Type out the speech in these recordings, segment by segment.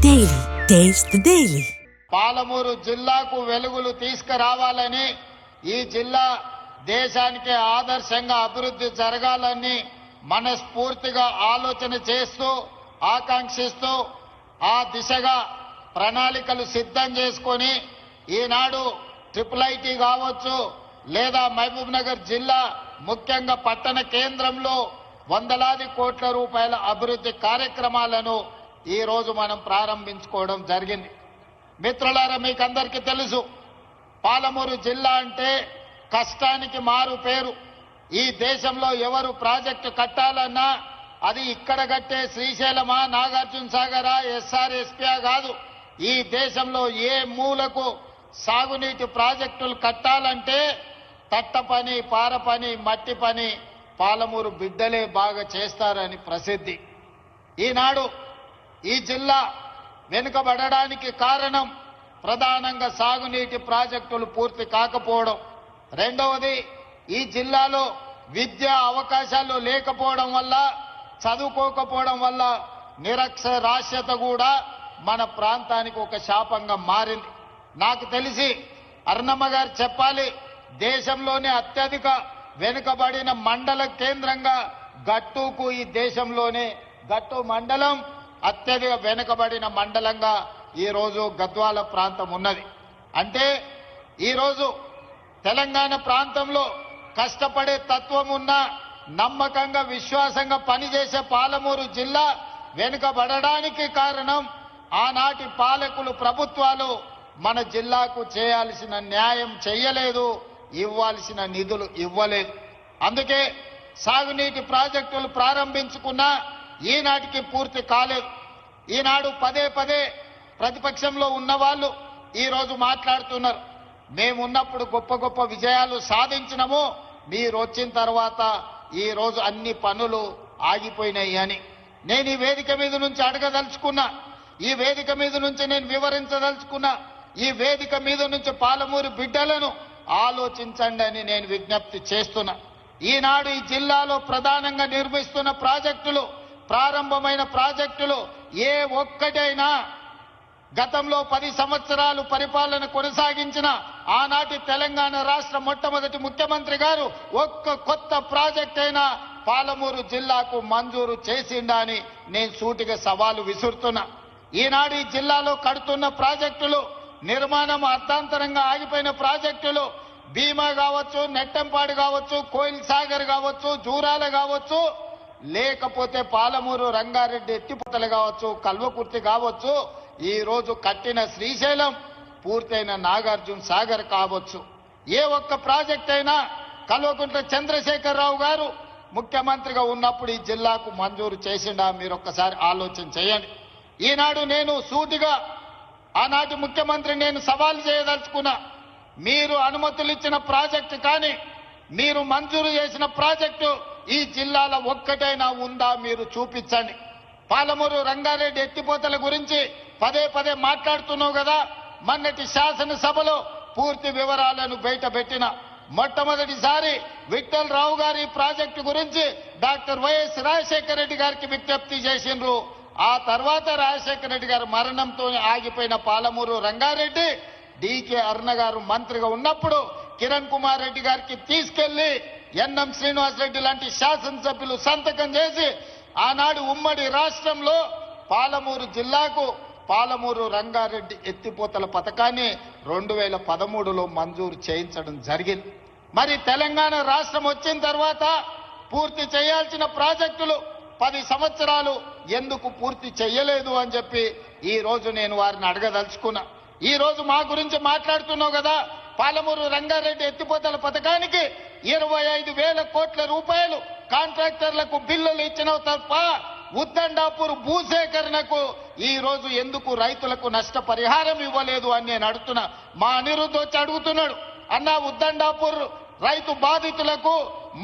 Daily taste the daily. Palamuru జిల్లాకు వెలుగులు తీసుకురావాలని, ఈ జిల్లా దేశానికి ఆదర్శంగా అభివృద్ధి జరగాలని మనస్ఫూర్తిగా ఆలోచన చేస్తూ ఆకాంక్షిస్తూ ఆ దిశగా ప్రణాళికలు సిద్ధం చేసుకొని ఈనాడు ట్రిపుల్ ఐటీ కావచ్చు లేదా మహబూబ్ నగర్ జిల్లా ముఖ్యంగా పట్టణ కేంద్రంలో వందలాది కోట్ల రూపాయల అభివృద్ధి కార్యక్రమాలను ఈ రోజు మనం ప్రారంభించుకోవడం జరిగింది. మిత్రులారా, మీకందరికీ తెలుసు, పాలమూరు జిల్లా అంటే కష్టానికి మారు పేరు. ఈ దేశంలో ఎవరు ప్రాజెక్టు కట్టాలన్నా అది ఇక్కడ కట్టే శ్రీశైలమా, నాగార్జున సాగరా, ఎస్ఆర్ఎస్పీ కాదు. ఈ దేశంలో ఏ మూలకు సాగునీటి ప్రాజెక్టులు కట్టాలంటే తట్ట పని, పార పని, మట్టి పని పాలమూరు బిడ్డలే బాగా చేస్తారని ప్రసిద్ధి. ఈనాడు ఈ జిల్లా వెనుకబడడానికి కారణం ప్రధానంగా సాగునీటి ప్రాజెక్టులు పూర్తి కాకపోవడం. రెండవది, ఈ జిల్లాలో విద్యా అవకాశాలు లేకపోవడం వల్ల, చదువుకోకపోవడం వల్ల నిరక్షరాస్యత కూడా మన ప్రాంతానికి ఒక శాపంగా మారింది. నాకు తెలిసి అర్ణమ్మ గారు చెప్పాలి, దేశంలోనే అత్యధిక వెనుకబడిన మండల కేంద్రంగా గట్టుకు ఈ దేశంలోనే గట్టు మండలం అత్యధిక వెనుకబడిన మండలంగా ఈరోజు గద్వాల ప్రాంతం ఉన్నది. అంటే ఈరోజు తెలంగాణ ప్రాంతంలో కష్టపడే తత్వం ఉన్న, నమ్మకంగా విశ్వాసంగా పనిచేసే పాలమూరు జిల్లా వెనుకబడడానికి కారణం ఆనాటి పాలకులు, ప్రభుత్వాలు మన జిల్లాకు చేయాల్సిన న్యాయం చేయలేదు, ఇవ్వాల్సిన నిధులు ఇవ్వలేదు. అందుకే సాగునీటి ప్రాజెక్టులు ప్రారంభించుకున్నా ఈనాటికి పూర్తి కాలేదు. ఈనాడు పదే పదే ప్రతిపక్షంలో ఉన్నవాళ్ళు ఈరోజు మాట్లాడుతున్నారు, మేమున్నప్పుడు గొప్ప గొప్ప విజయాలు సాధించినము, మీరు వచ్చిన తర్వాత ఈరోజు అన్ని పనులు ఆగిపోయినాయి అని. నేను ఈ వేదిక మీద నుంచి అడగదలుచుకున్నా, ఈ వేదిక మీద నుంచి నేను వివరించదలుచుకున్నా, ఈ వేదిక మీద నుంచి పాలమూరు బిడ్డలను ఆలోచించండి అని నేను విజ్ఞప్తి చేస్తున్నా. ఈనాడు ఈ జిల్లాలో ప్రధానంగా నిర్మిస్తున్న ప్రాజెక్టులు, ప్రారంభమైన ప్రాజెక్టులు ఏ ఒక్కటైనా గతంలో 10 సంవత్సరాలు పరిపాలన కొనసాగించిన ఆనాటి తెలంగాణ రాష్ట్ర మొట్టమొదటి ముఖ్యమంత్రి గారు ఒక్క కొత్త ప్రాజెక్ట్ అయినా పాలమూరు జిల్లాకు మంజూరు చేసిండా అని నేను సూటిగా సవాలు విసురుతున్నా. ఈనాడు ఈ జిల్లాలో కడుతున్న ప్రాజెక్టులు, నిర్మాణం అర్థాంతరంగా ఆగిపోయిన ప్రాజెక్టులు భీమా కావచ్చు, నెట్టంపాడు కావచ్చు, కోయిల్ సాగర్ కావచ్చు, జూరాల కావచ్చు, లేకపోతే పాలమూరు రంగారెడ్డి ఎత్తిపోతలు కావచ్చు, కల్వకుర్తి కావచ్చు, ఈ రోజు కట్టిన శ్రీశైలం, పూర్తయిన నాగార్జున సాగర్ కావచ్చు, ఏ ఒక్క ప్రాజెక్ట్ అయినా కల్వకుంట్ల చంద్రశేఖరరావు గారు ముఖ్యమంత్రిగా ఉన్నప్పుడు ఈ జిల్లాకు మంజూరు చేసిండా? మీరు ఒక్కసారి ఆలోచన చేయండి. ఈనాడు నేను సూటిగా ఆనాటి ముఖ్యమంత్రి నేను సవాల్ చేయదలుచుకున్నా, మీరు అనుమతులు ఇచ్చిన ప్రాజెక్టు కానీ, మీరు మంజూరు చేసిన ప్రాజెక్టు ఈ జిల్లాలో ఒక్కటైనా ఉందా మీరు చూపించండి. పాలమూరు రంగారెడ్డి ఎత్తిపోతల గురించి పదే పదే మాట్లాడుతున్నావు కదా, మొన్నటి శాసనసభలో పూర్తి వివరాలను బయటపెట్టిన మొట్టమొదటిసారి విఠల్ రావు గారి ప్రాజెక్టు గురించి డాక్టర్ వైఎస్ రాజశేఖర రెడ్డి గారికి విజ్ఞప్తి చేసిండ్రు. ఆ తర్వాత రాజశేఖర రెడ్డి గారి మరణంతో ఆగిపోయిన పాలమూరు రంగారెడ్డి డికే అరుణ గారు మంత్రిగా ఉన్నప్పుడు కిరణ్ కుమార్ రెడ్డి గారికి తీసుకెళ్లి ఎన్ఎం శ్రీనివాసరెడ్డి లాంటి శాసనసభ్యులు సంతకం చేసి ఆనాడు ఉమ్మడి రాష్ట్రంలో పాలమూరు జిల్లాకు పాలమూరు రంగారెడ్డి ఎత్తిపోతల పథకాన్ని 2013లో మంజూరు చేయించడం జరిగింది. మరి తెలంగాణ రాష్ట్రం వచ్చిన తర్వాత పూర్తి చేయాల్సిన ప్రాజెక్టులు 10 సంవత్సరాలు ఎందుకు పూర్తి చేయలేదు అని చెప్పి ఈ రోజు నేను వారిని అడగదలుచుకున్నా. ఈ రోజు మా గురించి మాట్లాడుతున్నావు కదా, పాలమూరు రంగారెడ్డి ఎత్తిపోతల పథకానికి 25,000 కోట్ల రూపాయలు కాంట్రాక్టర్లకు బిల్లులు ఇచ్చినవు తప్ప ఉద్దండాపూర్ భూసేకరణకు ఈ రోజు ఎందుకు రైతులకు నష్టపరిహారం ఇవ్వలేదు అని నేను అడుగుతున్నా. మా అనిరుద్ధ్ వచ్చి అడుగుతున్నాడు, అన్నా ఉద్దండాపూర్ రైతు బాధితులకు,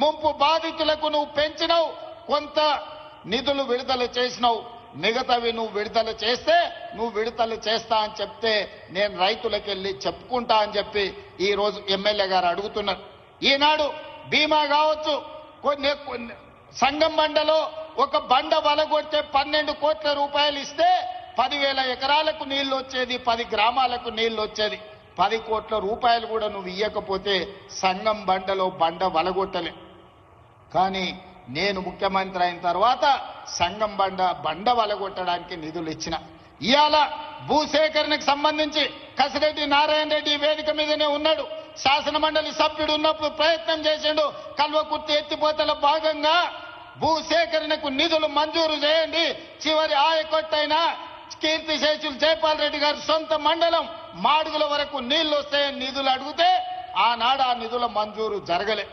ముంపు బాధితులకు నువ్వు పెంచినావు, కొంత నిధులు విడుదల చేసినావు, మిగతావి నువ్వు విడుదల చేస్తే నువ్వు విడుదల చేస్తా అని చెప్తే నేను రైతులకు వెళ్ళి చెప్పుకుంటా అని చెప్పి ఈ రోజు ఎమ్మెల్యే గారు అడుగుతున్నారు. ఈనాడు బీమా కావచ్చు, సంగం బండలో ఒక బండ వలగొడితే 12 కోట్ల రూపాయలు ఇస్తే 10,000 ఎకరాలకు నీళ్లు వచ్చేది, 10 గ్రామాలకు నీళ్లు వచ్చేది. 10 కోట్ల రూపాయలు కూడా నువ్వు ఇయ్యకపోతే సంగం బండలో బండ వలగొట్టలే. కానీ నేను ముఖ్యమంత్రి అయిన తర్వాత సంగం బండ వలగొట్టడానికి నిధులు ఇచ్చిన. ఇవాళ భూసేకరణకు సంబంధించి కసిరెడ్డి నారాయణ రెడ్డి వేదిక మీదనే ఉన్నాడు. శాసన మండలి సభ్యుడు ఉన్నప్పుడు ప్రయత్నం చేసిండు. కల్వకుర్తి ఎత్తిపోతల భాగంగా భూసేకరణకు నిధులు మంజూరు చేయండి, చివరి ఆయకొట్టైన కీర్తిశేషులు జైపాల్ రెడ్డి గారి సొంత మండలం మాడుగుల వరకు నీళ్లు వస్తాయని నిధులు అడిగితే ఆనాడు ఆ నిధుల మంజూరు జరగలే.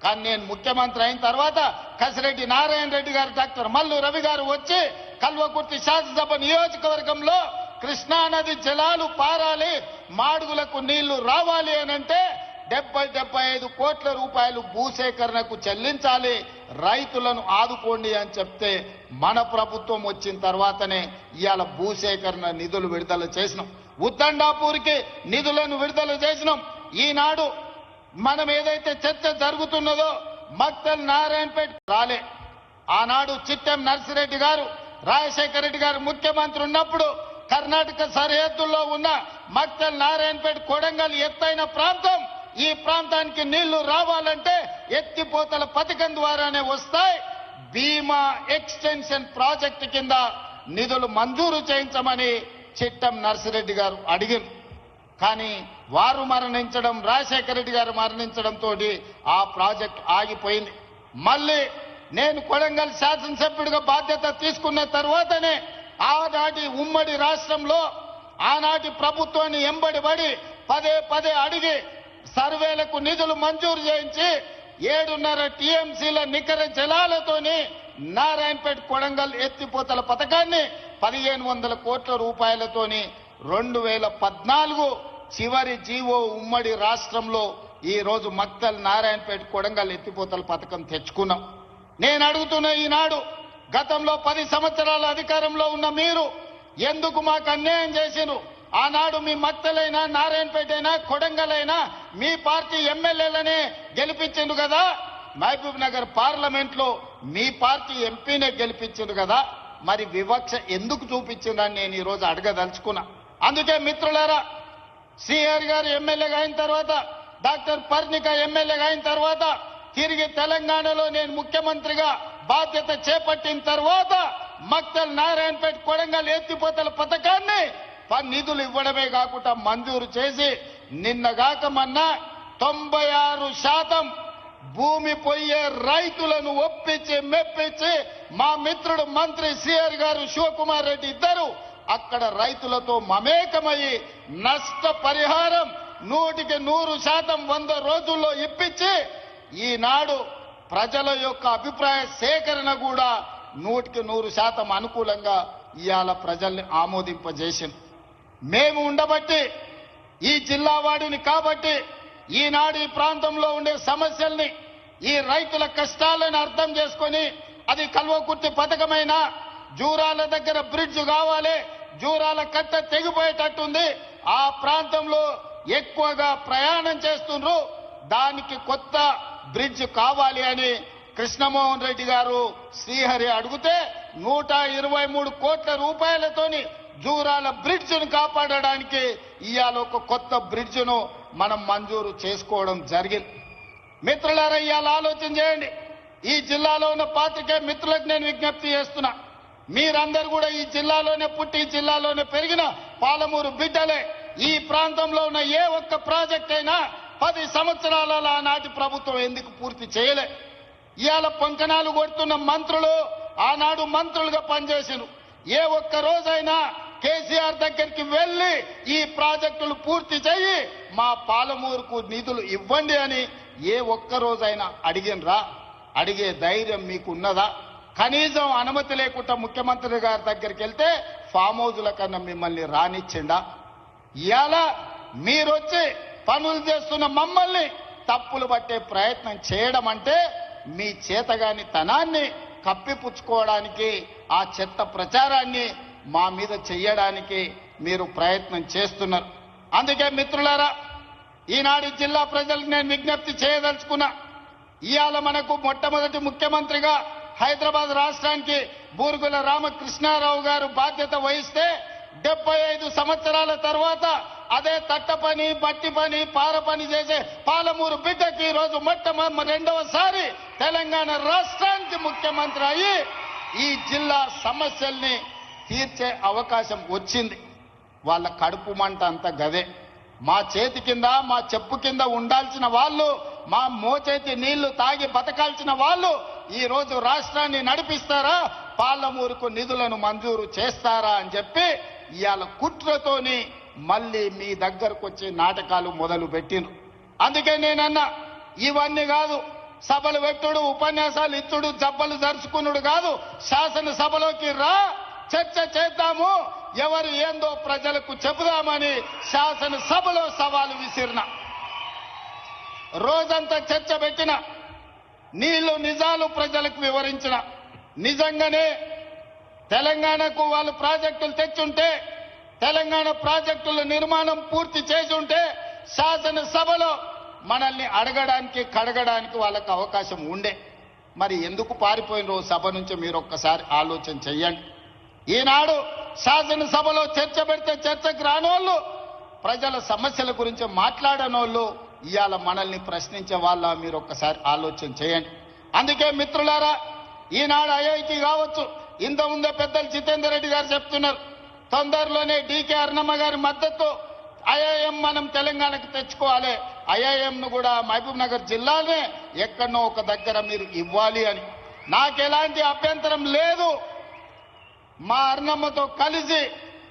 కానీ నేను ముఖ్యమంత్రి అయిన తర్వాత కసిరెడ్డి నారాయణ రెడ్డి గారు, డాక్టర్ మల్లు రవి గారు వచ్చి కల్వకుర్తి శాసనసభ నియోజకవర్గంలో కృష్ణానది జలాలు పారాలి, మాడుగులకు నీళ్లు రావాలి అనంటే 70-75 కోట్ల రూపాయలు భూసేకరణకు చెల్లించాలి, రైతులను ఆదుకోండి అని చెప్తే మన ప్రభుత్వం వచ్చిన తర్వాతనే ఇవాళ భూసేకరణ నిధులు విడుదల చేసినాం. ఉద్దండాపూర్కి నిధులను విడుదల చేసినాం. ఈనాడు మనం ఏదైతే చర్చ జరుగుతున్నదో మక్తల్ నారాయణపేట రాలే. ఆనాడు చిట్టెం నర్సిరెడ్డి గారు, రాజశేఖర రెడ్డి గారు ముఖ్యమంత్రి ఉన్నప్పుడు కర్ణాటక సరిహద్దుల్లో ఉన్న మక్తల్ నారాయణపేట కొడంగల్ ఎత్తైన ప్రాంతం. ఈ ప్రాంతానికి నీళ్లు రావాలంటే ఎత్తిపోతల పథకం ద్వారానే వస్తాయి. భీమా ఎక్స్టెన్షన్ ప్రాజెక్టు కింద నిధులు మంజూరు చేయించమని చిట్టం నర్సిరెడ్డి గారు అడిగారు. కానీ వారు మరణించడం, రాజశేఖర రెడ్డి గారు మరణించడంతో ఆ ప్రాజెక్ట్ ఆగిపోయింది. మళ్ళీ నేను కొడంగల్ శాసనసభ్యుడిగా బాధ్యత తీసుకున్న తర్వాతనే ఆనాటి ఉమ్మడి రాష్ట్రంలో ఆనాటి ప్రభుత్వాన్ని ఎంబడిపడి పదే అడిగి సర్వేలకు నిధులు మంజూరు చేయించి 7.5 టీఎంసీల నికర జలాలతోని నారాయణపేట కొడంగల్ ఎత్తిపోతల పథకాన్ని 1,500 కోట్ల రూపాయలతోని 2014 చివరి జీవో ఉమ్మడి రాష్ట్రంలో ఈ రోజు మక్తల్ నారాయణపేట కొడంగల్ ఎత్తిపోతల పథకం తెచ్చుకున్నాం. నేను అడుగుతున్న ఈనాడు గతంలో 10 సంవత్సరాల అధికారంలో ఉన్న మీరు ఎందుకు మాకు అన్యాయం చేసిరు? ఆనాడు మీ మక్తలైనా, నారాయణపేట అయినా, కొడంగల్ అయినా మీ పార్టీ ఎమ్మెల్యేలనే గెలిపించిండు కదా, మహబూబ్ నగర్ పార్లమెంట్ లో మీ పార్టీ ఎంపీనే గెలిపించిండు కదా, మరి వివక్ష ఎందుకు చూపించిందని నేను ఈ రోజు అడగదలుచుకున్నా. అందుకే మిత్రులారా, శ్రీహరి గారు ఎమ్మెల్యేగా అయిన తర్వాత, డాక్టర్ పర్ణిక ఎమ్మెల్యేగా అయిన తర్వాత, తిరిగి తెలంగాణలో నేను ముఖ్యమంత్రిగా బాధ్యత చేపట్టిన తర్వాత మక్తల్ నారాయణపేట కొడంగల్ ఎత్తిపోతల పథకాన్ని నిధులు ఇవ్వడమే కాకుండా మంజూరు చేసి నిన్నగాక మొన్న 96% భూమి పోయే రైతులను ఒప్పించి మెప్పించి మా మిత్రుడు మంత్రి శ్రీహరి గారు, శివకుమార్ రెడ్డి ఇద్దరు అక్కడ రైతులతో మమేకమయ్యి నష్ట పరిహారం 100% 100 రోజుల్లో ఇప్పించి ఈనాడు ప్రజల యొక్క అభిప్రాయ సేకరణ కూడా 100% అనుకూలంగా ఇవాళ ప్రజల్ని ఆమోదింపజేసింది. మేము ఉండబట్టి, ఈ జిల్లా వాడిని కాబట్టి ఈనాడు ఈ ప్రాంతంలో ఉండే సమస్యల్ని, ఈ రైతుల కష్టాలను అర్థం చేసుకొని, అది కల్వకుర్తి పథకమైన జూరాల దగ్గర బ్రిడ్జ్ కావాలి, జూరాల కట్ట తెగిపోయేటట్టుంది, ఆ ప్రాంతంలో ఎక్కువగా ప్రయాణం చేస్తుండ్రు, దానికి కొత్త బ్రిడ్జ్ కావాలి అని కృష్ణమోహన్ రెడ్డి గారు, శ్రీహరి అడిగితే 123 కోట్ల రూపాయలతోని జూరాల బ్రిడ్జ్ను కాపాడడానికి ఇవాళ ఒక కొత్త బ్రిడ్జ్ను మనం మంజూరు చేసుకోవడం జరిగింది. మిత్రులారా, ఇవాళ ఆలోచన చేయండి. ఈ జిల్లాలో ఉన్న పాత్రికేయ మిత్రులకు నేను విజ్ఞప్తి చేస్తున్నా, మీరందరూ కూడా ఈ జిల్లాలోనే పుట్టి, ఈ జిల్లాలోనే పెరిగిన పాలమూరు బిడ్డలే. ఈ ప్రాంతంలో ఉన్న ఏ ఒక్క ప్రాజెక్ట్ అయినా 10 సంవత్సరాల ఆనాటి ప్రభుత్వం ఎందుకు పూర్తి చేయలే? ఇవాళ పొంకనాలు కొడుతున్న మంత్రులు ఆనాడు మంత్రులుగా పనిచేసిరు. ఏ ఒక్క రోజైనా కేసీఆర్ దగ్గరికి వెళ్లి ఈ ప్రాజెక్టులు పూర్తి చేయి, మా పాలమూరుకు నిధులు ఇవ్వండి అని ఏ ఒక్క రోజైనా అడిగినరా? అడిగే ధైర్యం మీకు ఉన్నదా? కనీసం అనుమతి లేకుండా ముఖ్యమంత్రి గారి దగ్గరికి వెళ్తే ఫామ్ హౌజుల కన్నా మిమ్మల్ని రానిచ్చిండా? ఇవాళ మీరొచ్చి పనులు చేస్తున్న మమ్మల్ని తప్పులు పట్టే ప్రయత్నం చేయడం అంటే మీ చేతగాని తనాన్ని కప్పిపుచ్చుకోవడానికి, ఆ చెత్త ప్రచారాన్ని మా మీద చెయ్యడానికి మీరు ప్రయత్నం చేస్తున్నారు. అందుకే మిత్రులారా, ఈనాడు జిల్లా ప్రజలకు నేను విజ్ఞప్తి చేయదలుచుకున్నా. ఇవాళ మనకు మొట్టమొదటి ముఖ్యమంత్రిగా హైదరాబాద్ రాష్ట్రానికి బూరుగుల రామకృష్ణారావు గారు బాధ్యత వహిస్తే 75 సంవత్సరాల తర్వాత అదే తట్ట పని బట్టి పని పార పని చేసే పాలమూరు బిడ్డకి ఈ రోజు రెండవసారి తెలంగాణ రాష్ట్రానికి ముఖ్యమంత్రి అయ్యి ఈ జిల్లా సమస్యల్ని తీర్చే అవకాశం వచ్చింది. వాళ్ళ కడుపు మంట అంతా గదే. మా చేతి కింద మా చెప్పు కింద ఉండాల్సిన వాళ్ళు, మా మోచేతి నీళ్లు తాగి బతకాల్సిన వాళ్ళు ఈ రోజు రాష్ట్రాన్ని నడిపిస్తారా, పాలమూరుకు నిధులను మంజూరు చేస్తారా అని చెప్పి ఇవాళ కుట్రతోని మళ్ళీ మీ దగ్గరకు వచ్చి నాటకాలు మొదలు పెట్టిండ్రు. అందుకే నేనన్నా ఇవన్నీ కాదు, సభలు పెట్టుడు ఉపన్యాసాలు ఇచ్చుడు జబ్బలు జరుచుకున్నాడు కాదు, శాసనసభలోకి రా, చర్చ చేద్దాము, ఎవరు ఏందో ప్రజలకు చెబుదామని శాసనసభలో సవాలు విసిరిన. రోజంతా చర్చ పెట్టిన, నీళ్లు నిజాలు ప్రజలకు వివరించిన. నిజంగానే తెలంగాణకు వాళ్ళు ప్రాజెక్టులు తెచ్చుంటే, తెలంగాణ ప్రాజెక్టుల నిర్మాణం పూర్తి చేసి ఉంటే శాసనసభలో మనల్ని అడగడానికి కడగడానికి వాళ్ళకు అవకాశం ఉండే. మరి ఎందుకు పారిపోయిన సభ నుంచి మీరు ఒక్కసారి ఆలోచన చెయ్యండి. ఈనాడు శాసనసభలో చర్చ పెడితే చర్చకు రానోళ్ళు, ప్రజల సమస్యల గురించి మాట్లాడనోళ్ళు ఇవాళ మనల్ని ప్రశ్నించే వాళ్ళ మీరు ఒక్కసారి ఆలోచన చేయండి. అందుకే మిత్రులారా, ఈనాడు ఐఐటి కావచ్చు, ఇంత ముందే పెద్దలు జితేందర్ రెడ్డి గారు చెప్తున్నారు, తొందరలోనే డీకే అరుణమ్మ గారి మద్దతు ఐఐఎం మనం తెలంగాణకు తెచ్చుకోవాలి, ఐఐఎంను కూడా మహబూబ్ నగర్ జిల్లానే ఎక్కడనో ఒక దగ్గర మీరు ఇవ్వాలి అని. నాకెలాంటి అభ్యంతరం లేదు. మా అరుణమ్మతో కలిసి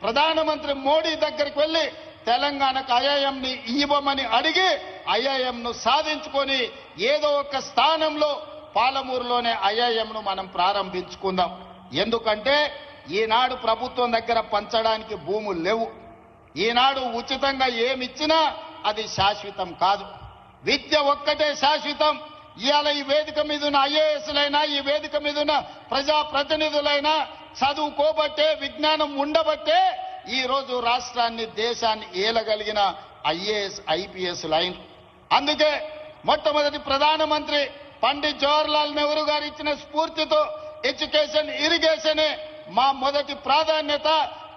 ప్రధానమంత్రి మోడీ దగ్గరికి వెళ్లి తెలంగాణకు ఐఐఎంని ఇవ్వమని అడిగి ఐఐఎంను సాధించుకొని ఏదో ఒక స్థానంలో పాలమూరులోనే ఐఐఎంను మనం ప్రారంభించుకుందాం. ఎందుకంటే ఈనాడు ప్రభుత్వం దగ్గర పంచడానికి భూములు లేవు. ఈనాడు ఉచితంగా ఏమిచ్చినా అది శాశ్వతం కాదు. విద్య ఒక్కటే శాశ్వతం. ఇవాళ ఈ వేదిక మీద ఉన్న ఐఏఎస్లైనా, ఈ వేదిక మీద ఉన్న ప్రజాప్రతినిధులైనా చదువుకోబట్టే, విజ్ఞానం ఉండబట్టే ఈ రోజు రాష్ట్రాన్ని దేశాన్ని ఏలగలిగిన ఐఏఎస్ ఐపీఎస్ లైన్. అందుకే మొట్టమొదటి ప్రధానమంత్రి పండిత్ జవహర్లాల్ నెహ్రూ గారు ఇచ్చిన స్ఫూర్తితో ఎడ్యుకేషన్ ఇరిగేషనే మా మొదటి ప్రాధాన్యత.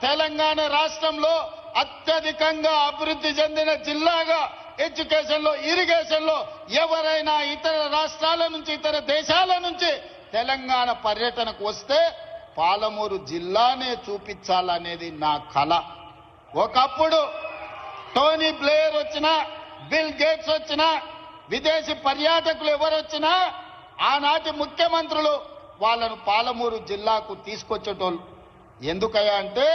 తెలంగాణ రాష్ట్రంలో అత్యధికంగా అభివృద్ధి చెందిన జిల్లాగా ఎడ్యుకేషన్ లో, ఇరిగేషన్ లో ఎవరైనా ఇతర రాష్ట్రాల నుంచి, ఇతర దేశాల నుంచి తెలంగాణ పర్యటనకు వస్తే పాలమూరు జిల్లానే చూపించాలనేది నా కల. ఒకప్పుడు టోనీ బ్లేయర్ వచ్చినా, బిల్ గేట్స్ వచ్చినా, విదేశీ పర్యాటకులు ఎవరు వచ్చినా ఆనాటి ముఖ్యమంత్రులు వాళ్ళను పాలమూరు జిల్లాకు తీసుకొచ్చేటోళ్ళు. ఎందుకయ్యా అంటే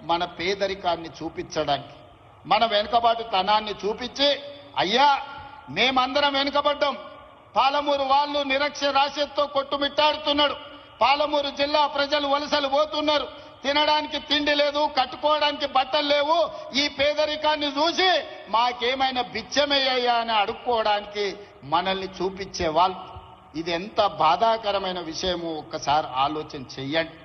మన పేదరికాన్ని చూపించడానికి, మన వెనుకబాటుతనాన్ని చూపించి, అయ్యా మేమందరం వెనుకబడ్డాం, పాలమూరు వాళ్ళు నిరక్షరాస్యతతో కొట్టుమిట్టాడుతున్నాడు, పాలమూరు జిల్లా ప్రజలు వలసలు పోతున్నారు, తినడానికి తిండి లేదు, కట్టుకోవడానికి బట్టలు లేవు, ఈ పేదరికాన్ని చూసి మాకేమైనా బిచ్చమయ్యా అని అడుక్కోవడానికి మనల్ని చూపించే వాళ్ళు. ఇది ఎంత బాధాకరమైన విషయమో ఒక్కసారి ఆలోచన చెయ్యండి.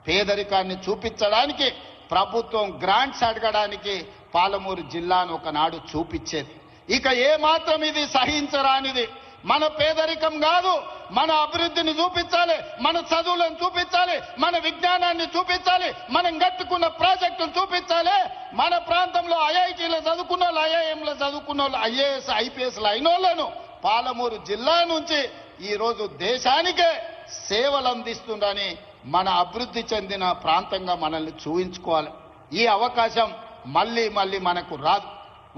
పేదరికాన్ని చూపించడానికి ప్రభుత్వం గ్రాంట్స్ అడగడానికి పాలమూరు జిల్లాను ఒకనాడు చూపించేది. ఇక ఏమాత్రం ఇది సహించరానిది. మన పేదరికం కాదు, మన అభివృద్ధిని చూపించాలి, మన చదువులను చూపించాలి, మన విజ్ఞానాన్ని చూపించాలి, మనం కట్టుకున్న ప్రాజెక్టులు చూపించాలి. మన ప్రాంతంలో ఐఐటీలో చదువుకున్న వాళ్ళు, ఐఐఎంలో చదువుకున్న వాళ్ళు, ఐఏఎస్ ఐపీఎస్లు అయిన వాళ్ళను పాలమూరు జిల్లా నుంచి ఈ రోజు దేశానికే సేవలు అందిస్తుందని మన అభివృద్ధి చెందిన ప్రాంతంగా మనల్ని చూయించుకోవాలి. ఈ అవకాశం మళ్ళీ మళ్ళీ మనకు రాదు.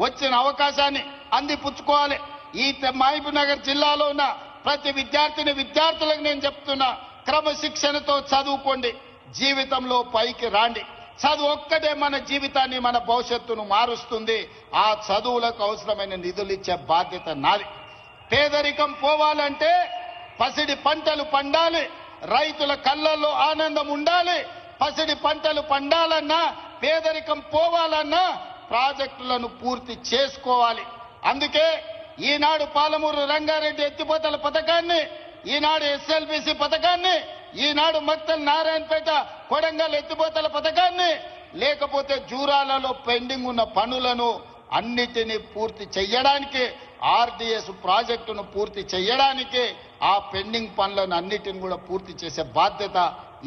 వచ్చిన అవకాశాన్ని అందిపుచ్చుకోవాలి. ఈ మహబూబ్ నగర్ జిల్లాలో ఉన్న ప్రతి విద్యార్థులకు నేను చెప్తున్నా, క్రమశిక్షణతో చదువుకోండి, జీవితంలో పైకి రాండి. చదువు ఒక్కటే మన జీవితాన్ని, మన భవిష్యత్తును మారుస్తుంది. ఆ చదువులకు అవసరమైన నిధులు ఇచ్చే బాధ్యత నాది. పేదరికం పోవాలంటే పసిడి పంటలు పండాలి, రైతుల కళ్ళల్లో ఆనందం ఉండాలి. పసిడి పంటలు పండాలన్నా, పేదరికం పోవాలన్నా ప్రాజెక్టులను పూర్తి చేసుకోవాలి. అందుకే ఈనాడు పాలమూరు రంగారెడ్డి ఎత్తిపోతల పథకాన్ని, ఈనాడు ఎస్ఎల్బిసి పథకాన్ని, ఈనాడు మక్తల్ నారాయణపేట కొడంగల్ ఎత్తిపోతల పథకాన్ని, లేకపోతే జూరాలలో పెండింగ్ ఉన్న పనులను అన్నిటినీ పూర్తి చెయ్యడానికి ఆర్డీఎస్ ప్రాజెక్టును పూర్తి చేయడానికి ఆ పెండింగ్ పనులను అన్నిటిని కూడా పూర్తి చేసే బాధ్యత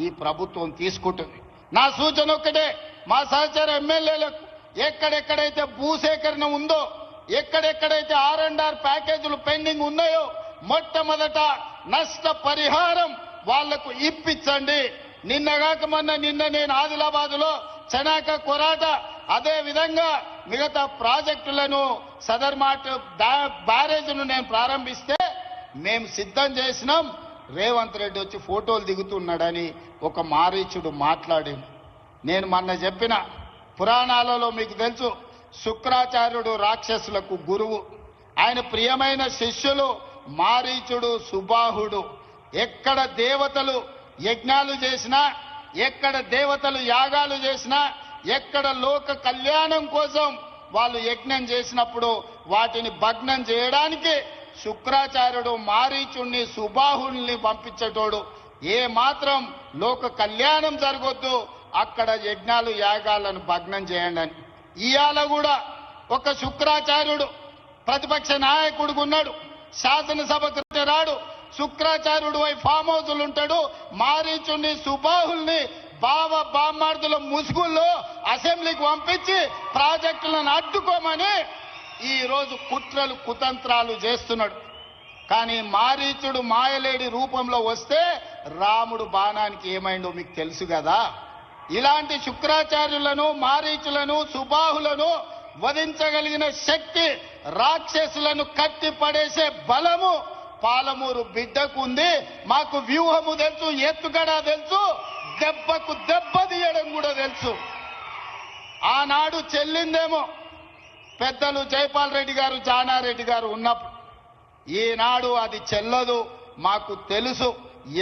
ఈ ప్రభుత్వం తీసుకుంటుంది. నా సూచన ఒక్కటే, మా సహచర ఎమ్మెల్యేలకు ఎక్కడెక్కడైతే భూసేకరణ ఉందో, ఎక్కడెక్కడైతే R&R ప్యాకేజీలు పెండింగ్ ఉన్నాయో మొట్టమొదట నష్ట పరిహారం వాళ్లకు ఇప్పించండి. నిన్నగాక నిన్న నేను ఆదిలాబాద్లో చెనాక కొరాట అదే విధంగా మిగతా ప్రాజెక్టులను సదర్మాట్ బ్యారేజ్ను నేను ప్రారంభిస్తే మేము సిద్ధం చేసినాం. రేవంత్ రెడ్డి వచ్చి ఫోటోలు దిగుతున్నాడని ఒక మారీచుడు మాట్లాడింది. నేను మొన్న చెప్పిన పురాణాలలో మీకు తెలుసు, శుక్రాచార్యుడు రాక్షసులకు గురువు. ఆయన ప్రియమైన శిష్యులు మారీచుడు, సుబాహుడు. ఎక్కడ దేవతలు యజ్ఞాలు చేసినా, ఎక్కడ దేవతలు యాగాలు చేసినా, ఎక్కడ లోక కళ్యాణం కోసం వాళ్ళు యజ్ఞం చేసినప్పుడు వాటిని భగ్నం చేయడానికి శుక్రాచార్యుడు మారీచుణ్ణి, సుబాహుల్ని పంపించేటోడు. ఏ మాత్రం లోక కళ్యాణం జరగొద్దు, అక్కడ యజ్ఞాలు యాగాలను భగ్నం చేయండి అని. ఇవాళ కూడా ఒక శుక్రాచార్యుడు ప్రతిపక్ష నాయకుడు ఉన్నాడు, శాసనసభకు రాడు. శుక్రాచార్యుడు ఫామ్ హౌస్లు ఉంటాడు. మారీచుణ్ణి, సుబాహుల్ని బామ్మార్దుల ముసుగుల్లో అసెంబ్లీకి పంపించి ప్రాజెక్టులను అడ్డుకోమని ఈ రోజు కుట్రలు కుతంత్రాలు చేస్తున్నాడు. కానీ మారీచుడు మాయలేడి రూపంలో వస్తే రాముడు బాణానికి ఏమైందో మీకు తెలుసు కదా. ఇలాంటి శుక్రాచార్యులను, మారీచులను, సుబాహులను వధించగలిగిన శక్తి, రాక్షసులను కట్టి పడేసే బలము పాలమూరు బిడ్డకు ఉంది. మాకు వ్యూహము తెలుసు, ఎత్తుగడ తెలుసు, దెబ్బకు దెబ్బ తీయడం కూడా తెలుసు. ఆనాడు చెల్లిందేమో పెద్దలు జైపాల్ రెడ్డి గారు, జానారెడ్డి గారు ఉన్నప్పుడు. ఈనాడు అది చెల్లదు. మాకు తెలుసు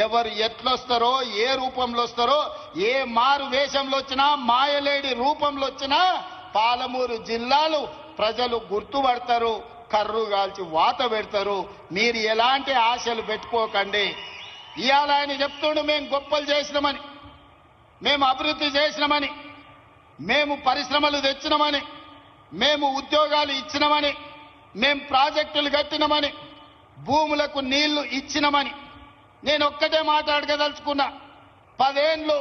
ఎవరు ఎట్లొస్తారో, ఏ రూపంలో వస్తారో, ఏ మారు వేషంలో వచ్చినా, మాయలేడి రూపంలో వచ్చినా పాలమూరు జిల్లాలు ప్రజలు గుర్తుపడతారు, కర్రు కాల్చి వాత పెడతారు. మీరు ఎలాంటి ఆశలు పెట్టుకోకండి. ఇవాళ ఆయన చెప్తుండు మేము గొప్పలు చేసినామని, మేము అభివృద్ధి చేసినామని, మేము పరిశ్రమలు తెచ్చినామని, మేము ఉద్యోగాలు ఇచ్చినామని, మేము ప్రాజెక్టులు కట్టినామని, భూములకు నీళ్లు ఇచ్చినామని. నేను ఒక్కటే మాట్లాడగదలుచుకున్నా. 10 ఏళ్ళు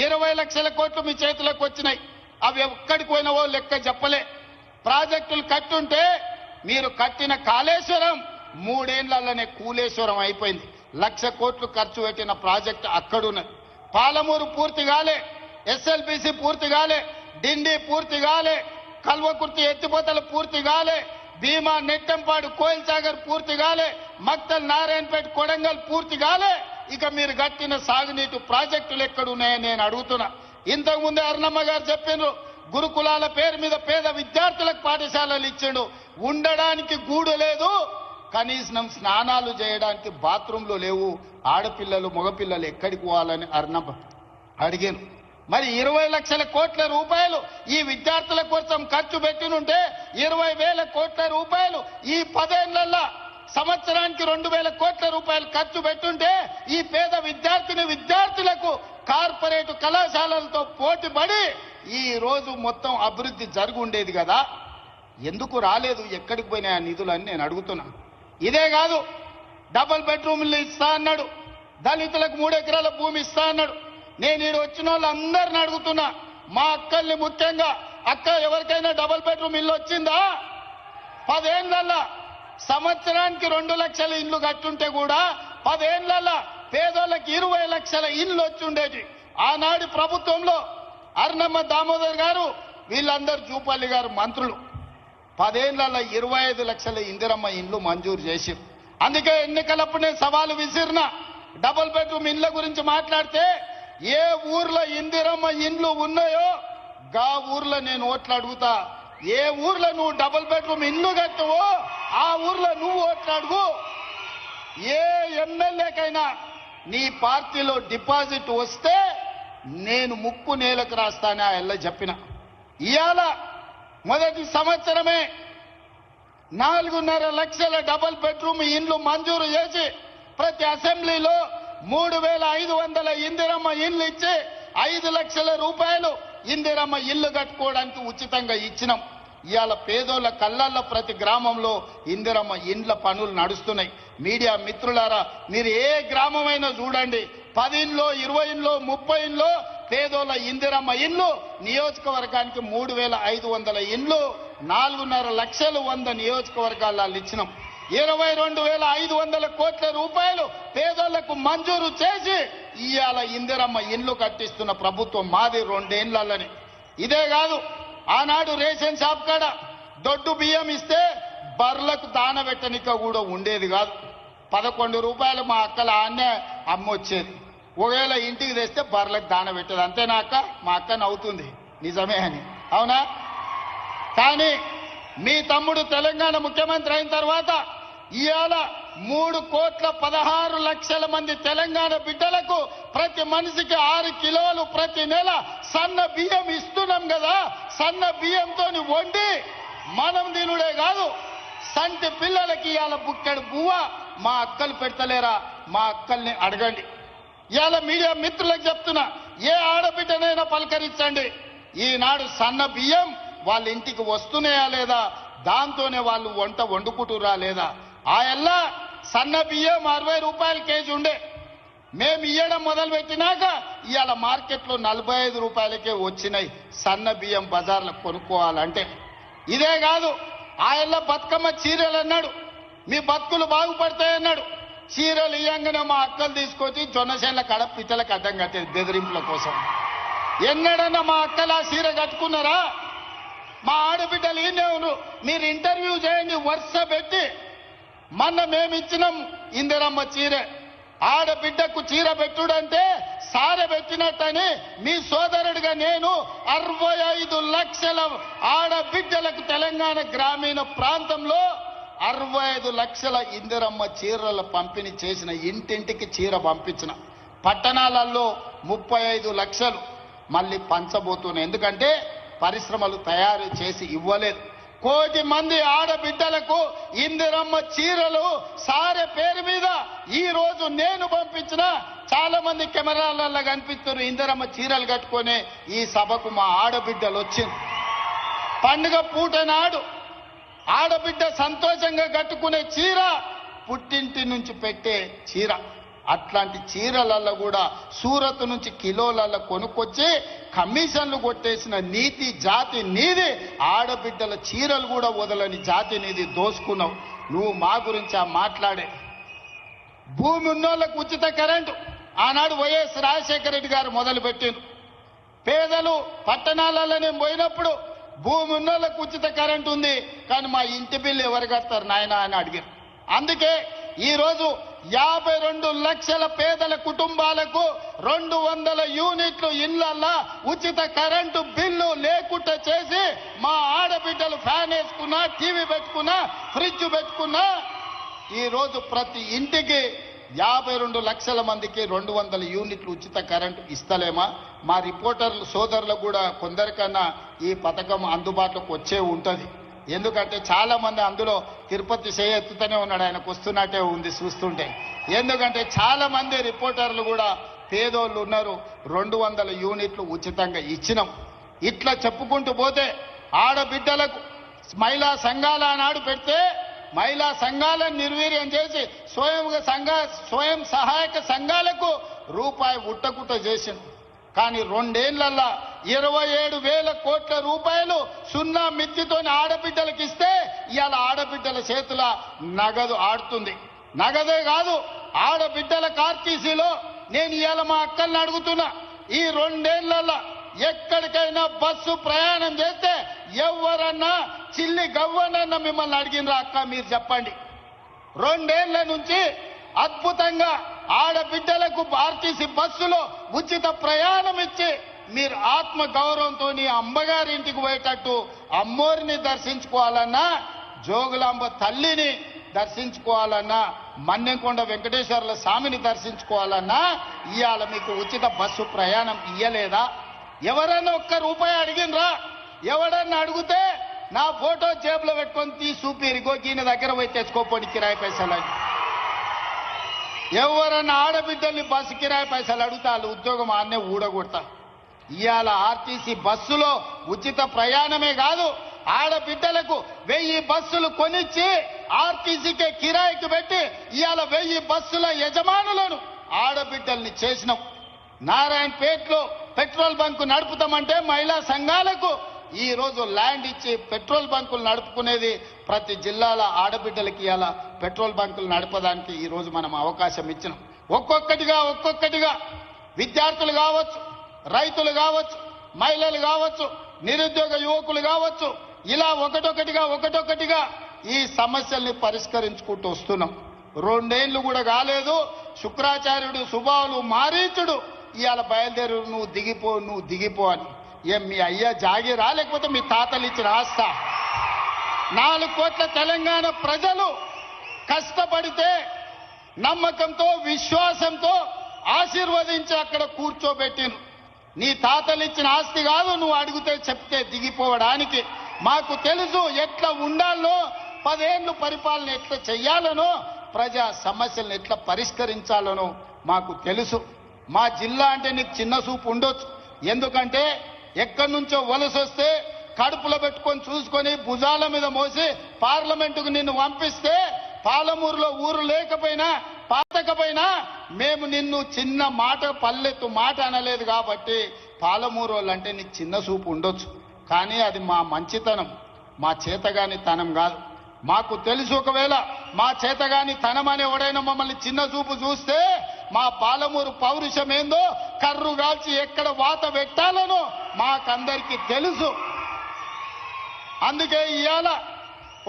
20 లక్షల కోట్లు మీ చేతులకు వచ్చినాయి. అవి ఎక్కడికి పోయినావో లెక్క చెప్పలే. ప్రాజెక్టులు కట్టుంటే మీరు కట్టిన కాళేశ్వరం 3 ఏళ్లలోనే కూలేశ్వరం అయిపోయింది. 1,00,000 కోట్లు ఖర్చు పెట్టిన ప్రాజెక్టు అక్కడున్నది. పాలమూరు పూర్తి కాలే, ఎస్ఎల్బిసి పూర్తి కాలే, డిండి పూర్తి కాలే, కల్వకుర్తి ఎత్తిపోతలు పూర్తి కాలే, భీమా నెట్టంపాడు కోయిల్ సాగర్ పూర్తి కాలే, మక్తల్ నారాయణపేట కొడంగల్ పూర్తి కాలే. ఇక మీరు కట్టిన సాగునీటి ప్రాజెక్టులు ఎక్కడున్నాయని నేను అడుగుతున్నా. ఇంతకుముందే అరుణమ్మ గారు చెప్పిండ్రు, గురుకులాల పేరు మీద పేద విద్యార్థులకు పాఠశాలలు ఇచ్చిండు. ఉండడానికి గూడు లేదు, కనీసం స్నానాలు చేయడానికి బాత్రూంలు లేవు. ఆడపిల్లలు మగపిల్లలు ఎక్కడికి పోవాలని అరుణమ్మ అడిగాను. మరి 20 లక్షల కోట్ల రూపాయలు ఈ విద్యార్థుల కోసం ఖర్చు పెట్టినుంటే 20,000 కోట్ల రూపాయలు ఈ 10 ఏళ్లలో సంవత్సరానికి 2,000 కోట్ల రూపాయలు ఖర్చు పెట్టుంటే ఈ పేద విద్యార్థులకు కార్పొరేట్ కళాశాలలతో పోటీ పడి ఈ రోజు మొత్తం అభివృద్ధి జరిగి ఉండేది కదా. ఎందుకు రాలేదు, ఎక్కడికి పోయినా ఆ నిధులని నేను అడుగుతున్నా. ఇదే కాదు, డబుల్ బెడ్రూమ్లు ఇస్తా అన్నాడు, దళితులకు 3 ఎకరాల భూమి ఇస్తా అన్నాడు. నేను ఈడు వచ్చిన వాళ్ళందరిని అడుగుతున్నా, మా అక్కల్ని ముఖ్యంగా, అక్క ఎవరికైనా డబుల్ బెడ్రూమ్ ఇల్లు వచ్చిందా? 10 ఏళ్లలో సంవత్సరానికి 2 లక్షల ఇల్లు కట్టుంటే కూడా 10 ఏళ్లలో పేదోళ్ళకి 20 లక్షల ఇల్లు వచ్చుండేది. ఆనాడు ప్రభుత్వంలో అరుణమ్మ దామోదర్ గారు, వీళ్ళందరూ జూపల్లి గారు మంత్రులు 10 ఏళ్లలో 25 లక్షల ఇందిరమ్మ ఇండ్లు మంజూరు చేశారు. అందుకే ఎన్నికలప్పుడు నేను సవాలు విసిరిన, డబుల్ బెడ్రూమ్ ఇండ్ల గురించి మాట్లాడితే ఏ ఊర్లో ఇందిరమ్మ ఇండ్లు ఉన్నాయో గా ఊర్లో నేను ఓట్లు అడుగుతా. ఏ ఊర్లో నువ్వు డబుల్ బెడ్రూమ్ ఇల్లు కట్టువో ఆ ఊర్లో నువ్వు ఓట్లు అడుగు. ఏ ఎమ్మెల్యేకైనా నీ పార్టీలో డిపాజిట్ వస్తే నేను ముక్కు నేలకు రాస్తానే ఆ ఎల్ల చెప్పిన. ఇవాళ మొదటి సంవత్సరమే 4.5 లక్షల డబుల్ బెడ్రూమ్ ఇండ్లు మంజూరు చేసి ప్రతి అసెంబ్లీలో 3,500 ఇందిరమ్మ ఇల్లు ఇచ్చి 5 లక్షల రూపాయలు ఇందిరమ్మ ఇల్లు కట్టుకోవడానికి ఉచితంగా ఇచ్చినాం. ఇవాళ పేదోళ్ళ కళ్ళల్లో ప్రతి గ్రామంలో ఇందిరమ్మ ఇండ్ల పనులు నడుస్తున్నాయి. మీడియా మిత్రులారా, మీరు ఏ గ్రామమైనా చూడండి, 10 ఇండ్లో 20 ఇండ్లో 30 ఇండ్లో పేదోళ్ళ ఇందిరమ్మ ఇండ్లు. నియోజకవర్గానికి 3,500 ఇండ్లు, 4.5 లక్షలు 100 నియోజకవర్గాల్లో ఇచ్చినాం. 22,500 కోట్ల రూపాయలు పేదోళ్లకు మంజూరు చేసి ఇవాళ ఇందిరమ్మ ఇండ్లు కట్టిస్తున్న ప్రభుత్వం మాది 2 ఏళ్లలోనే. ఇదే కాదు, ఆనాడు రేషన్ షాప్ కాడ దొడ్డు బియ్యం ఇస్తే బర్లకు దానబెట్టనిక కూడా ఉండేది కాదు. 11 రూపాయలు మా అక్కల ఆన్నే అమ్మొచ్చేది. ఒకవేళ ఇంటికి తెస్తే బర్లకు దానబెట్టేది. అంతేనా అక్క? మా అక్క నవ్వుతుంది, నిజమే అని. అవునా? కానీ మీ తమ్ముడు తెలంగాణ ముఖ్యమంత్రి అయిన తర్వాత ఇవాళ 3,16,00,000 మంది తెలంగాణ బిడ్డలకు ప్రతి మనిషికి 6 కిలోలు ప్రతి నెల సన్న బియ్యం ఇస్తున్నాం కదా. సన్న బియ్యంతో వండి మనం తినుడే కాదు, సంటి పిల్లలకి ఇవాళ బుక్కెడు బువ్వ మా అక్కలు పెడతలేరా? మా అక్కల్ని అడగండి. ఇవాళ మీడియా మిత్రులకు చెప్తున్నా, ఏ ఆడబిడ్డనైనా పలకరించండి. ఈనాడు సన్న బియ్యం వాళ్ళ ఇంటికి వస్తున్నాయా లేదా, దాంతోనే వాళ్ళు వంట వండుకుంటురా లేదా? ఆ ఎల్లా సన్న బియ్యం 60 రూపాయల కేజీ ఉండే, మేము ఇయ్యడం మొదలు పెట్టినాక ఇవాళ మార్కెట్లో 45 రూపాయలకే వచ్చినాయి సన్న బియ్యం బజార్లో కొనుక్కోవాలంటే. ఇదే కాదు, ఆ ఎల్లా బతుకమ్మ చీరలు అన్నాడు, మీ బతుకులు బాగుపడతాయన్నాడు. చీరలు ఇయ్యంగానే మా అక్కలు తీసుకొచ్చి జొన్నసేన్ల కడ పిచ్చలకు అడ్డం కట్టేది బెదిరింపుల కోసం. ఎన్నడన్నా మా అక్కలు ఆ చీర కట్టుకున్నారా? మా ఆడబిడ్డలు ఈయనే ఉన్నారు, మీరు ఇంటర్వ్యూ చేయండి వరుస పెట్టి. మొన్న మేమిచ్చినాం ఇందిరమ్మ చీరే. ఆడబిడ్డకు చీర పెట్టుడంటే సారె పెట్టినట్టని మీ సోదరుడిగా నేను 65 లక్షల ఆడబిడ్డలకు తెలంగాణ గ్రామీణ ప్రాంతంలో 65 లక్షల ఇందిరమ్మ చీరల పంపిణీ చేసిన, ఇంటింటికి చీర పంపించిన. పట్టణాలలో 35 లక్షలు మళ్ళీ పంచబోతున్నాయి. ఎందుకంటే పరిశ్రమలు తయారు చేసి ఇవ్వలేదు. 1 కోటి మంది ఆడబిడ్డలకు ఇందిరమ్మ చీరలు సారె పేరు మీద ఈ రోజు నేను పంపించిన. చాలా మంది కెమెరాలలో కనిపిస్తున్నారు ఇందిరమ్మ చీరలు కట్టుకొని ఈ సభకు మా ఆడబిడ్డలు వచ్చింది. పండుగ పూట నాడు ఆడబిడ్డ సంతోషంగా కట్టుకునే చీర పుట్టింటి నుంచి పెట్టే చీర. అట్లాంటి చీరలలో కూడా సూరత్ నుంచి కిలోలలో కొనుక్కొచ్చి కమిషన్లు కొట్టేసిన నీతి జాతి నీది. ఆడబిడ్డల చీరలు కూడా వదలని జాతి నీది దోసుకున్నావు. నువ్వు మా గురించి మాట్లాడే. భూమి ఉన్నోళ్లకు ఉచిత కరెంటు ఆనాడు వైఎస్ రాజశేఖర రెడ్డి గారు మొదలుపెట్టిండ్రు. పేదలు పట్టణాలలోనే పోయినప్పుడు భూమి ఉన్నోళ్లకు ఉచిత కరెంటు ఉంది, కానీ మా ఇంటి బిల్లు ఎవరు కడతారు నాయన అని అడిగారు. అందుకే ఈరోజు 52 లక్షల పేదల కుటుంబాలకు 200 యూనిట్లు ఇళ్లల్లా ఉచిత కరెంటు బిల్లు లేకుండా చేసి మా ఆడబిడ్డలు ఫ్యాన్ వేసుకున్నా, టీవీ పెట్టుకున్నా, ఫ్రిడ్జ్ పెట్టుకున్నా ఈరోజు ప్రతి ఇంటికి 52 లక్షల మందికి 200 యూనిట్లు ఉచిత కరెంటు ఇస్తలేమా? మా రిపోర్టర్లు సోదరులకు కూడా కొందరికన్నా ఈ పథకం అందుబాటులోకి వచ్చే ఉంటుంది. ఎందుకంటే చాలా మంది అందులో తిరుపతి చేయెత్తుతూనే ఉన్నాడు, ఆయనకు వస్తున్నట్టే ఉంది చూస్తుంటే. ఎందుకంటే చాలా మంది రిపోర్టర్లు కూడా పేదోళ్ళు ఉన్నారు. 200 యూనిట్లు ఉచితంగా ఇచ్చినాం. ఇట్లా చెప్పుకుంటూ పోతే ఆడబిడ్డలకు మహిళా సంఘాల నాడు పెడితే మహిళా సంఘాలను నిర్వీర్యం చేసి స్వయం సహాయక సంఘాలకు రూపాయి ఉట్టకుట్ట చేసింది. కానీ 2 ఏళ్లల్లా 27,000 కోట్ల రూపాయలు సున్నా మిత్తితోని ఆడబిడ్డలకు ఇస్తే ఇవాళ ఆడబిడ్డల చేతుల నగదు ఆడుతుంది. నగదే కాదు, ఆడబిడ్డల ఆర్టీసీలో నేను ఇవాళ మా అక్కల్ని అడుగుతున్నా, ఈ 2 ఏళ్లల్లా ఎక్కడికైనా బస్సు ప్రయాణం చేస్తే ఎవరన్నా చిల్లి గవ్వనన్నా మిమ్మల్ని అడిగినరా అక్క? మీరు చెప్పండి. 2 ఏళ్ల నుంచి అద్భుతంగా ఆడబిడ్డలకు ఆర్టీసీ బస్సులో ఉచిత ప్రయాణం ఇచ్చి మీరు ఆత్మ గౌరవంతో అమ్మగారి ఇంటికి పోయేటట్టు అమ్మోరిని దర్శించుకోవాలన్నా, జోగులాంబ తల్లిని దర్శించుకోవాలన్నా, మన్నెంకొండ వెంకటేశ్వర్ల స్వామిని దర్శించుకోవాలన్నా ఇవాళ మీకు ఉచిత బస్సు ప్రయాణం ఇయ్యలేదా? ఎవరన్నా ఒక్క రూపాయి అడిగినరా? ఎవడన్నా అడిగితే నా ఫోటో జేబులో పెట్టుకొని చూపిరిగో ఈయన దగ్గర పోయి తెచ్చుకోపోని కిరాయి పైసలు. ఎవరన్నా ఆడబిడ్డల్ని బస్సు కిరాయి పైసలు అడుగుతా వాళ్ళు ఉద్యోగం ఆన్నే ఊడగొడతా. ఇవాళ ఆర్టీసీ బస్సులో ఉచిత ప్రయాణమే కాదు, ఆడబిడ్డలకు 1000 బస్సులు కొనిచ్చి ఆర్టీసీకే కిరాయికి పెట్టి ఇవాళ 1000 బస్సుల యజమానులను ఆడబిడ్డల్ని చేసినాం. నారాయణపేటలో పెట్రోల్ బంకు నడుపుతామంటే మహిళా సంఘాలకు ఈ రోజు ల్యాండ్ ఇచ్చి పెట్రోల్ బంకులు నడుపుకునేది ప్రతి జిల్లాల ఆడబిడ్డలకి ఇవాళ పెట్రోల్ బంకులు నడపడానికి ఈ రోజు మనం అవకాశం ఇచ్చినాం. ఒక్కొక్కటిగా విద్యార్థులు కావచ్చు, రైతులు కావచ్చు, మహిళలు కావచ్చు, నిరుద్యోగ యువకులు కావచ్చు, ఇలా ఒకటొకటిగా ఈ సమస్యల్ని పరిష్కరించుకుంటూ వస్తున్నాం. 2 ఏళ్లు కూడా కాలేదు. శుక్రాచార్యుడు సుబావులు మారీచుడు ఇవాళ బయలుదేరు నువ్వు దిగిపో అని. ఏం మీ అయ్యా జాగిరా లేకపోతే మీ తాతలు ఇచ్చిన ఆస్తా? 4 కోట్ల తెలంగాణ ప్రజలు కష్టపడితే నమ్మకంతో విశ్వాసంతో ఆశీర్వదించి అక్కడ కూర్చోబెట్టిను. నీ తాతలు ఇచ్చిన ఆస్తి కాదు, నువ్వు అడిగితే చెప్తే దిగిపోవడానికి. మాకు తెలుసు ఎట్లా ఉండాలో, 10 ఏళ్లు పరిపాలన ఎట్లా చెయ్యాలనో, ప్రజా సమస్యలను ఎట్లా పరిష్కరించాలనో మాకు తెలుసు. మా జిల్లా అంటే నీకు చిన్న చూపు ఉండొచ్చు. ఎందుకంటే ఎక్కడి నుంచో వలస వస్తే కడుపులో పెట్టుకొని చూసుకొని భుజాల మీద మోసి పార్లమెంటుకు నిన్ను పంపిస్తే పాలమూరులో ఊరు లేకపోయినా పాతకపోయినా మేము నిన్ను చిన్న మాట పల్లెత్తు మాట అనలేదు. కాబట్టి పాలమూరు వాళ్ళంటే నీకు చిన్న చూపు ఉండొచ్చు, కానీ అది మా మంచితనం, మా చేతగాని తనం కాదు. మాకు తెలుసు ఒకవేళ మా చేతగాని తనం అని ఎవడైనా మమ్మల్ని చిన్న చూపు చూస్తే మా పాలమూరు పౌరుషం ఏందో కర్రు కాల్చి ఎక్కడ వాత పెట్టాలనో మాకందరికీ తెలుసు. అందుకే ఇవాళ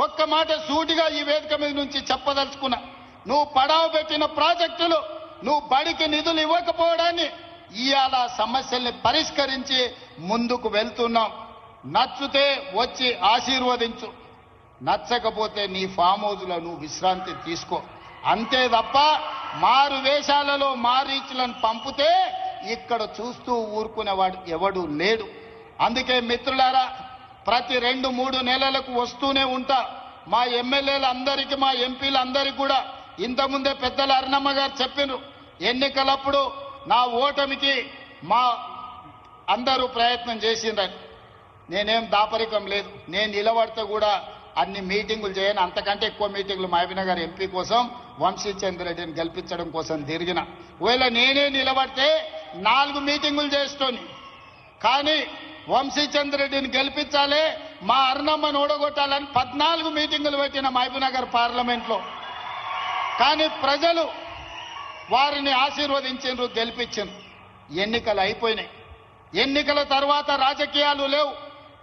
ఒక్క మాట సూటిగా ఈ వేదిక మీద నుంచి చెప్పదలుచుకున్నా. నువ్వు పడావ పెట్టిన ప్రాజెక్టులు, నువ్వు బడికి నిధులు ఇవ్వకపోవడాన్ని ఇవాళ సమస్యల్ని పరిష్కరించి ముందుకు వెళ్తున్నాం. నచ్చితే వచ్చి ఆశీర్వదించు, నచ్చకపోతే నీ ఫామ్ హౌస్లో నువ్వు విశ్రాంతి తీసుకో. అంతే తప్ప మారు వేషాలలో మారీచులను పంపితే ఇక్కడ చూస్తూ ఊరుకునేవాడు ఎవడు లేడు. అందుకే మిత్రులారా, ప్రతి 2-3 నెలలకు వస్తూనే ఉంటా. మా ఎమ్మెల్యేలందరికీ, మా ఎంపీలందరికీ కూడా ఇంతకుముందే పెద్దల అరుణమ్మ గారు చెప్పినారు, ఎన్నికలప్పుడు నా ఓటమికి మా అందరూ ప్రయత్నం చేసిండ్రని. నేనేం దాపరికం లేదు. నేను నిలబడితే కూడా అన్ని మీటింగులు చేయను, అంతకంటే ఎక్కువ మీటింగులు మహబూబ్నగర్ ఎంపీ కోసం, వంశీచంద్ర రెడ్డిని గెలిపించడం కోసం తిరిగిన. ఒకవేళ నేనే నిలబడితే 4 మీటింగులు చేస్తోని, కానీ వంశీచంద్ర రెడ్డిని గెలిపించాలి, మా అరుణమ్మను ఓడగొట్టాలని 14 మీటింగులు పెట్టిన మహబూబ్నగర్ పార్లమెంట్లో. కానీ ప్రజలు వారిని ఆశీర్వదించారు, గెలిపించారు. ఎన్నికలు అయిపోయినాయి. ఎన్నికల తర్వాత రాజకీయాలు లేవు,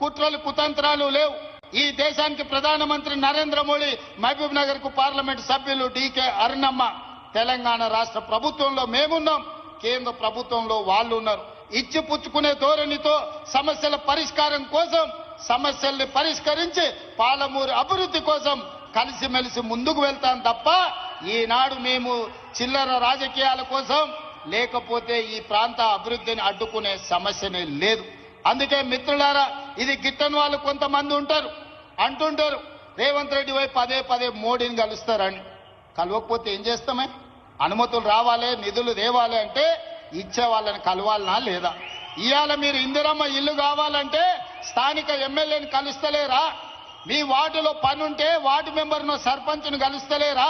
కుట్రలు కుతంత్రాలు లేవు. ఈ దేశానికి ప్రధానమంత్రి నరేంద్ర మోడీ, మహబూబ్ నగర్ కు పార్లమెంట్ సభ్యులు డీకే అరుణమ్మ, తెలంగాణ రాష్ట్ర ప్రభుత్వంలో మేమున్నాం, కేంద్ర ప్రభుత్వంలో వాళ్ళు ఉన్నారు. ఇచ్చి పుచ్చుకునే ధోరణితో సమస్యల పరిష్కారం కోసం, సమస్యల్ని పరిష్కరించి పాలమూరు అభివృద్ధి కోసం కలిసిమెలిసి ముందుకు వెళ్తాం తప్ప ఈనాడు మేము చిల్లర రాజకీయాల కోసం, లేకపోతే ఈ ప్రాంత అభివృద్ధిని అడ్డుకునే సమస్యనే లేదు. అందుకే మిత్రులారా, ఇది గిట్టని వాళ్ళు కొంతమంది ఉంటారు, అంటుంటారు రేవంత్ రెడ్డి వైపు పదే మోడీని కలుస్తారని. కలవకపోతే ఏం చేస్తామే? అనుమతులు రావాలి, నిధులు తేవాలి అంటే ఇచ్చే వాళ్ళని కలవాలనా లేదా? ఇవాళ మీరు ఇందిరమ్మ ఇల్లు కావాలంటే స్థానిక ఎమ్మెల్యేని కలుస్తలేరా? మీ వార్డులో పనుంటే వార్డు మెంబర్ను, సర్పంచ్ను కలుస్తలేరా?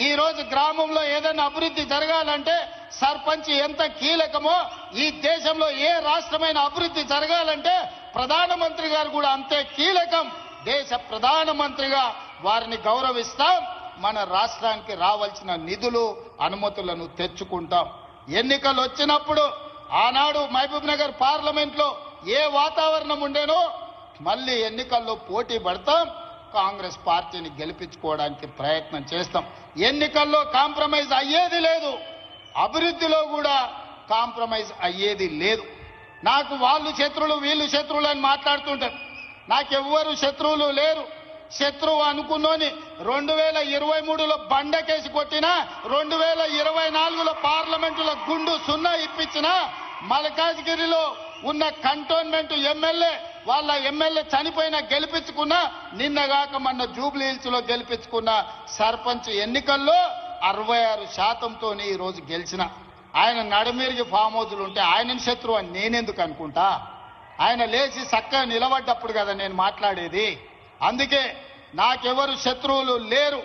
ఈ రోజు గ్రామంలో ఏదైనా అభివృద్ధి జరగాలంటే సర్పంచ్ ఎంత కీలకమో, ఈ దేశంలో ఏ రాష్ట్రమైన అభివృద్ధి జరగాలంటే ప్రధానమంత్రి గారు కూడా అంతే కీలకం. దేశ ప్రధానమంత్రిగా వారిని గౌరవిస్తాం. మన రాష్ట్రానికి రావాల్సిన నిధులు, అనుమతులను తెచ్చుకుంటాం. ఎన్నికలు వచ్చినప్పుడు ఆనాడు మహబూబ్ నగర్ పార్లమెంట్ లో ఏ వాతావరణం ఉండేనో మళ్ళీ ఎన్నికల్లో పోటీ పడతాం, కాంగ్రెస్ పార్టీని గెలిపించుకోవడానికి ప్రయత్నం చేస్తాం. ఎన్నికల్లో కాంప్రమైజ్ అయ్యేది లేదు, అభివృద్ధిలో కూడా కాంప్రమైజ్ అయ్యేది లేదు. నాకు వాళ్ళు శత్రువులు వీళ్ళు శత్రువులు అని మాట్లాడుతుంటారు. నాకెవ్వరు శత్రువులు లేరు. శత్రువు అనుకున్నోని 2023లో బండకేసి కొట్టినా, 2024లో పార్లమెంటులో గుండు సున్నా ఇప్పించినా, మల్కాజ్గిరిలో ఉన్న కంటోన్మెంట్ ఎమ్మెల్యే వాళ్ళ ఎమ్మెల్యే చనిపోయినా గెలిపించుకున్నా, నిన్నగాక మొన్న జూబ్లీ హిల్స్ లో గెలిపించుకున్న సర్పంచ్ ఎన్నికల్లో 66%తో ఈ రోజు గెలిచిన ఆయన నడుమిరిగి ఫామ్ హౌస్లు ఉంటే ఆయనని శత్రువు అని నేనెందుకు అనుకుంటా? ఆయన లేచి చక్కగా నిలబడ్డప్పుడు కదా నేను మాట్లాడేది. అందుకే నాకెవరు శత్రువులు లేరు.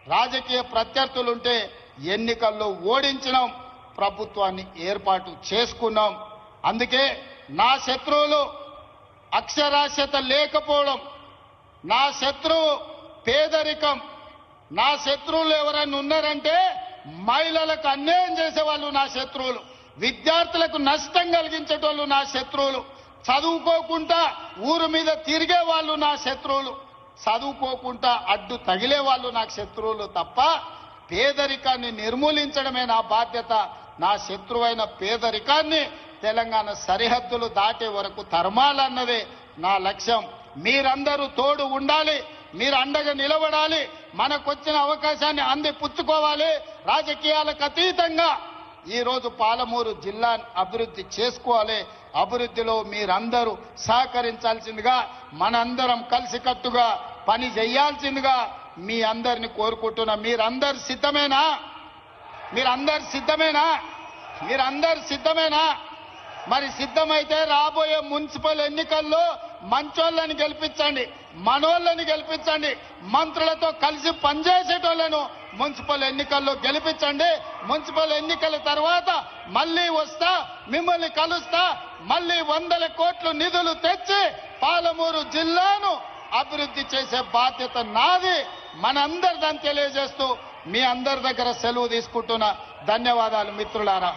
రాజకీయ ప్రత్యర్థులుంటే ఎన్నికల్లో ఓడించినాం, ప్రభుత్వాన్ని ఏర్పాటు చేసుకున్నాం. అందుకే నా శత్రువులు అక్షరాస్యత లేకపోవడం, నా శత్రువు పేదరికం, నా శత్రువులు ఎవరైనా ఉన్నారంటే మహిళలకు అన్యాయం చేసేవాళ్ళు నా శత్రువులు, విద్యార్థులకు నష్టం కలిగించేటోళ్ళు నా శత్రువులు, చదువుకోకుండా ఊరు మీద తిరిగే వాళ్ళు నా శత్రువులు, చదువుకోకుండా అడ్డు తగిలే వాళ్ళు నాకు శత్రువులు తప్ప పేదరికాన్ని నిర్మూలించడమే నా బాధ్యత. నా శత్రువైన పేదరికాన్ని తెలంగాణ సరిహద్దులు దాటే వరకు తరమాలన్నదే నా లక్ష్యం. మీరందరూ తోడు ఉండాలి, మీరు అండగా నిలబడాలి, మనకొచ్చిన అవకాశాన్ని అందిపుచ్చుకోవాలి. రాజకీయాలకు అతీతంగా ఈరోజు పాలమూరు జిల్లాను అభివృద్ధి చేసుకోవాలి. అభివృద్ధిలో మీరందరూ సహకరించాల్సిందిగా, మనందరం కలిసికట్టుగా పని చేయాల్సిందిగా మీ అందరిని కోరుకుంటున్నా. మీరందరు సిద్ధమేనా? మీరందరు సిద్ధమేనా? మీరందరు సిద్ధమేనా? మరి సిద్ధమైతే రాబోయే మున్సిపల్ ఎన్నికల్లో మంచోళ్ళని గెలిపించండి, మనోళ్ళని గెలిపించండి, మంత్రులతో కలిసి పనిచేసేటోళ్లను మున్సిపల్ ఎన్నికల్లో గెలిపించండి. మున్సిపల్ ఎన్నికల తర్వాత మళ్ళీ వస్తా, మిమ్మల్ని కలుస్తా, మళ్ళీ 100 కోట్ల నిధులు తెచ్చి పాలమూరు జిల్లాను అభివృద్ధి చేసే బాధ్యత నాది. మనందరిదని తెలియజేస్తూ మీ అందరి దగ్గర సెలవు తీసుకుంటున్నా. ధన్యవాదాలు మిత్రులారా.